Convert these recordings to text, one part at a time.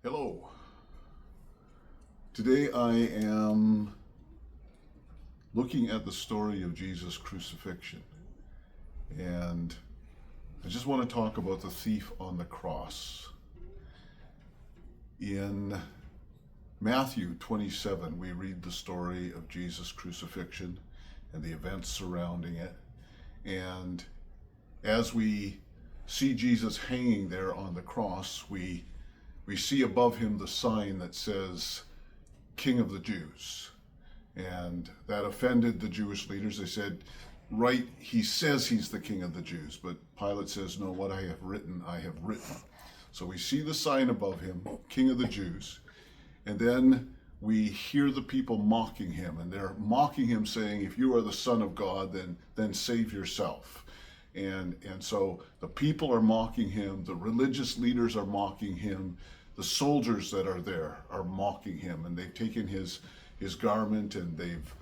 Hello. Today I am looking at the story of Jesus' crucifixion, and I just want to talk about the thief on the cross. In Matthew 27, we read the story of Jesus' crucifixion and the events surrounding it. And as we see Jesus hanging there on the cross, we see above him the sign that says, King of the Jews. And that offended the Jewish leaders. They said, right, he says he's the King of the Jews, but Pilate says, no, what I have written, I have written. So we see the sign above him, King of the Jews, and then we hear the people mocking him, and they're mocking him saying, if you are the Son of God, then save yourself. And so the people are mocking him, the religious leaders are mocking him, the soldiers that are there are mocking him, and they've taken his garment and they've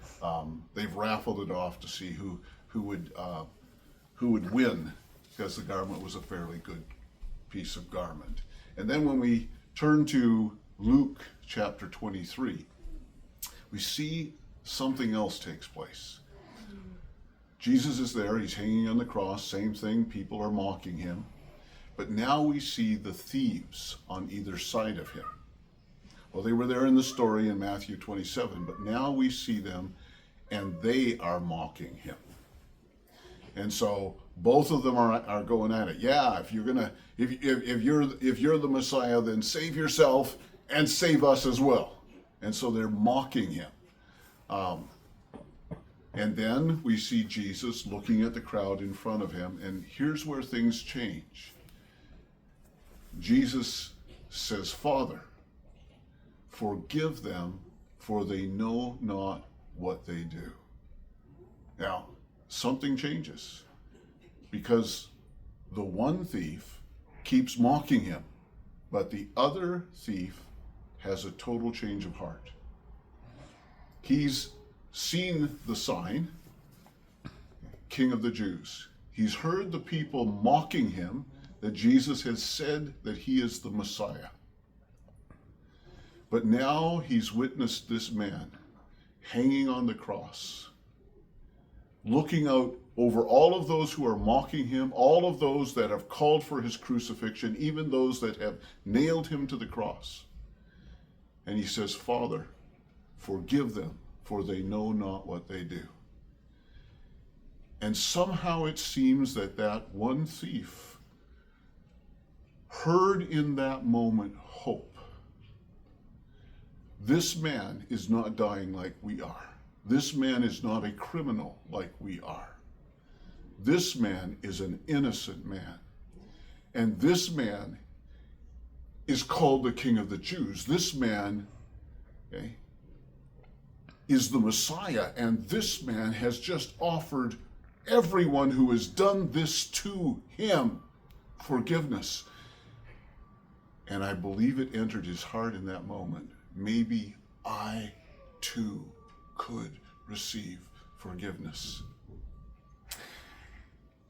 raffled it off to see who would win, because the garment was a fairly good piece of garment. And then when we turn to Luke chapter 23, we see something else takes place. Jesus is there, he's hanging on the cross, same thing, people are mocking him. But now we see the thieves on either side of him. Well, they were there in the story in Matthew 27, but now we see them and they are mocking him. And so both of them are going at it. Yeah, if you're the Messiah, then save yourself and save us as well. And so they're mocking him. And then we see Jesus looking at the crowd in front of him, and here's where things change. Jesus says, Father, forgive them, for they know not what they do. Now, something changes, because the one thief keeps mocking him, but the other thief has a total change of heart. He's seen the sign, King of the Jews. He's heard the people mocking him, that Jesus has said that he is the Messiah. But now he's witnessed this man hanging on the cross, looking out over all of those who are mocking him, all of those that have called for his crucifixion, even those that have nailed him to the cross. And he says, Father, forgive them, for they know not what they do. And somehow it seems that one thief heard in that moment hope. This man is not dying like we are. This man is not a criminal like we are. This man is an innocent man. And this man is called the King of the Jews. This man, is the Messiah. And this man has just offered everyone who has done this to him forgiveness. And I believe it entered his heart in that moment. Maybe I too could receive forgiveness.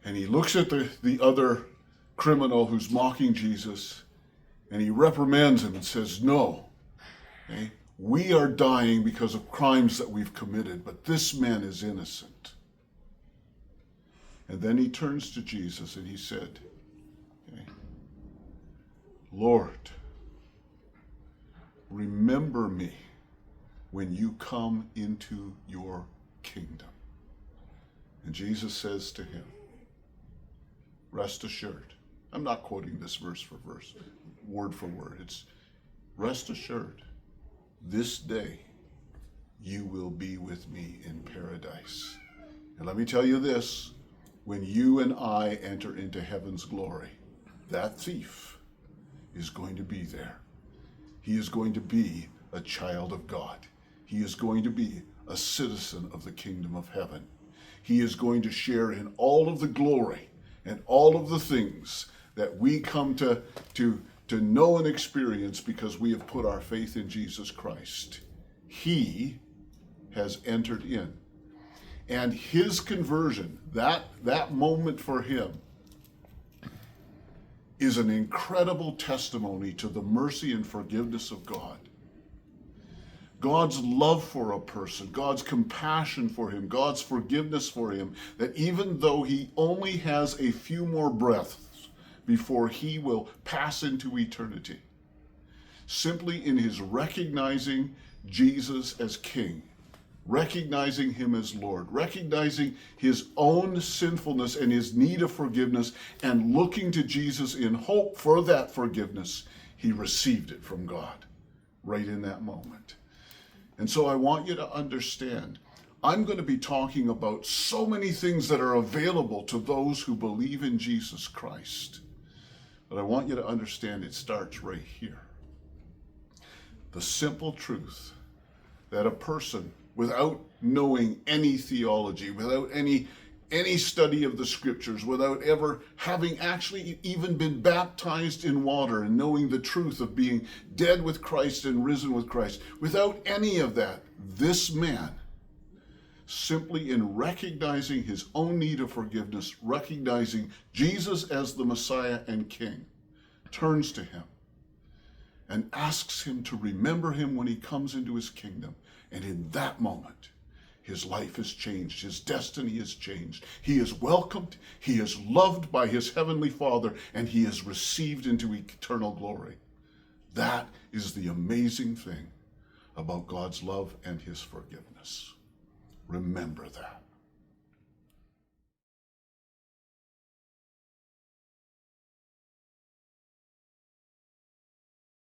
And he looks at the other criminal who's mocking Jesus, and he reprimands him and says, no, we are dying because of crimes that we've committed, but this man is innocent. And then he turns to Jesus and he said, Lord, remember me when you come into your kingdom. And Jesus says to him, rest assured. I'm not quoting this verse for verse, word for word. It's rest assured, this day you will be with me in paradise. And let me tell you this, when you and I enter into heaven's glory, that thief is going to be there. He is going to be a child of God. He is going to be a citizen of the kingdom of heaven. He is going to share in all of the glory and all of the things that we come to know and experience because we have put our faith in Jesus Christ. He has entered in. And his conversion, that moment for him, is an incredible testimony to the mercy and forgiveness of God. God's love for a person, God's compassion for him, God's forgiveness for him, that even though he only has a few more breaths before he will pass into eternity, simply in his recognizing Jesus as King, recognizing him as Lord, recognizing his own sinfulness and his need of forgiveness, and looking to Jesus in hope for that forgiveness, he received it from God right in that moment. And so I want you to understand, I'm going to be talking about so many things that are available to those who believe in Jesus Christ. But I want you to understand it starts right here. The simple truth that a person, without knowing any theology, without any study of the scriptures, without ever having actually even been baptized in water and knowing the truth of being dead with Christ and risen with Christ, without any of that, this man, simply in recognizing his own need of forgiveness, recognizing Jesus as the Messiah and King, turns to him and asks him to remember him when he comes into his kingdom. And in that moment, his life is changed. His destiny is changed. He is welcomed. He is loved by his heavenly Father, and he is received into eternal glory. That is the amazing thing about God's love and his forgiveness. Remember that.